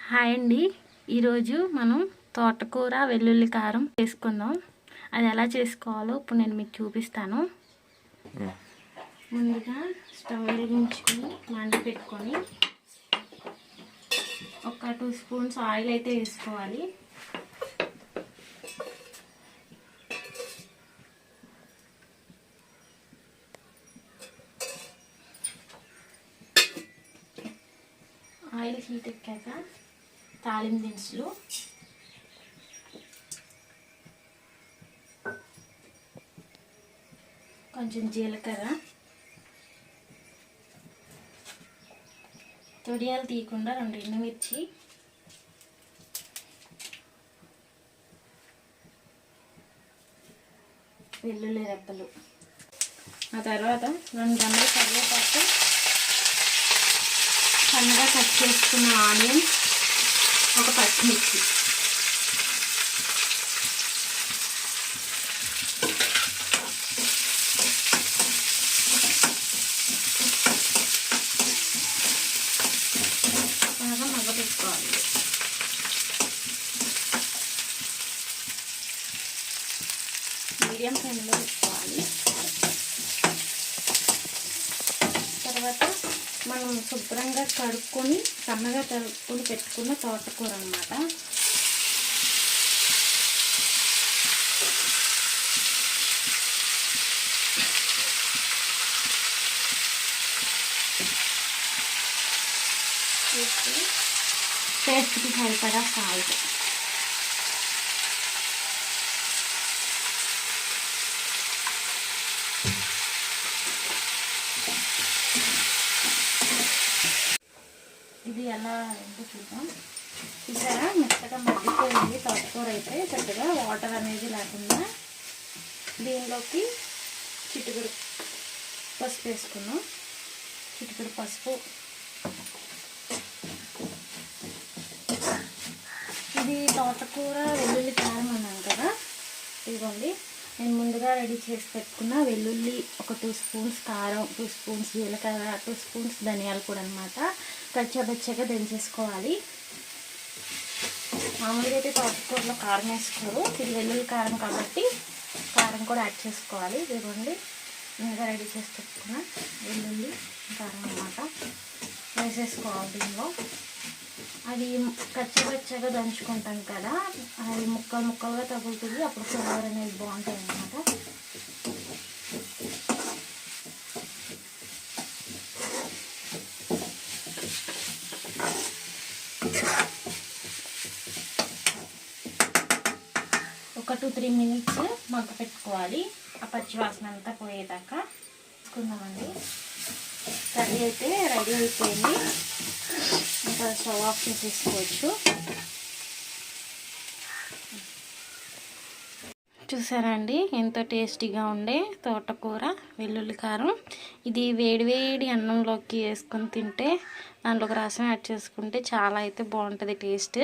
Hi అండి, ఈరోజు మనం తోటకూర వెల్లుల్లి కారం చేసుకుందాం. అది ఎలా చేసుకోవాలో ఇప్పుడు నేను మీకు చూపిస్తాను. ముందుగా స్టవ్ వెలిగించుకొని మంట పెట్టుకొని ఒక 2 స్పూన్స్ ఆయిల్ అయితే వేసుకోవాలి. ఆయిల్ హీట్ ఎక్కాక తాలింపు దినుసులు, కొంచెం జీలకర్ర, తొడియాలు తీయకుండా 2 ఎండుమిర్చి, వెల్లుల్లి రెబ్బలు, ఆ తర్వాత 2 గంటల కరివేపాకు, సన్నగా కట్ చేసుకున్న ఆనియన్, ఒక పచ్చిమిర్చి, బాగా మగ్గపెట్టుకోవాలి. మీడియం ఫ్లేమ్లో పెట్టుకోవాలి. తర్వాత మనం శుభ్రంగా కడుక్కొని సన్నగా తరుక్కొని పెట్టుకున్న తోటకూర అన్నమాట. టేస్ట్కి సరిపడా సాల్ట్, ఇది ఎలా అంటే చూద్దాం. చూసారా, మెత్తగా మగ్గిపోయింది తోటకూర అయితే. చక్కగా వాటర్ అనేది లేకుండా దీనిలోకి చిటికెడు పసుపు వేసుకున్నాం. చిటికెడు పసుపు, ఇది తోటకూర వెల్లుల్లి కారం అన్నాను కదా. ఇదిగోండి, నేను ముందుగా రెడీ చేసి పెట్టుకున్న వెల్లుల్లి, ఒక 2 స్పూన్స్ కారం, 2 స్పూన్స్ జీలకర్ర, 2 స్పూన్స్ ధనియాలు కూడా అనమాట. కచ్చబచ్చగా దంచేసుకోవాలి. మామూలుగా అయితే తోటకూరలో కారం వేసుకోరు, ఇది వెల్లుల్లి కారం కాబట్టి కారం కూడా యాడ్ చేసుకోవాలి. ఇదిగోండి, ముందుగా రెడీ చేసి పెట్టుకున్న వెల్లుల్లి కారం అన్నమాట వేసేసుకోవాలి దీనిలో. అది కచ్చబచ్చగా దంచుకుంటాం కదా, అది ముక్కలు ముక్కలుగా తగులుతుంది. అప్పుడు ఫ్లేవర్ అనేది బాగుంటుంది అన్నమాట. ఒక 2-3 మినిట్స్ మగ్గ పెట్టుకోవాలి. ఆ పచ్చివాసన అంతా పోయేదాకా తీసుకుందామండి. కర్రీ అయితే రెడీ అయిపోయింది. ఇంకా స్టవ్ ఆఫ్ చేసేసుకోవచ్చు. చూసారా అండి, ఎంతో టేస్టీగా ఉండే తోటకూర వెల్లుల్లి కారం. ఇది వేడివేడి అన్నంలోకి వేసుకొని తింటే, దాంట్లోకి రసం యాడ్ చేసుకుంటే చాలా అయితే బాగుంటుంది టేస్ట్.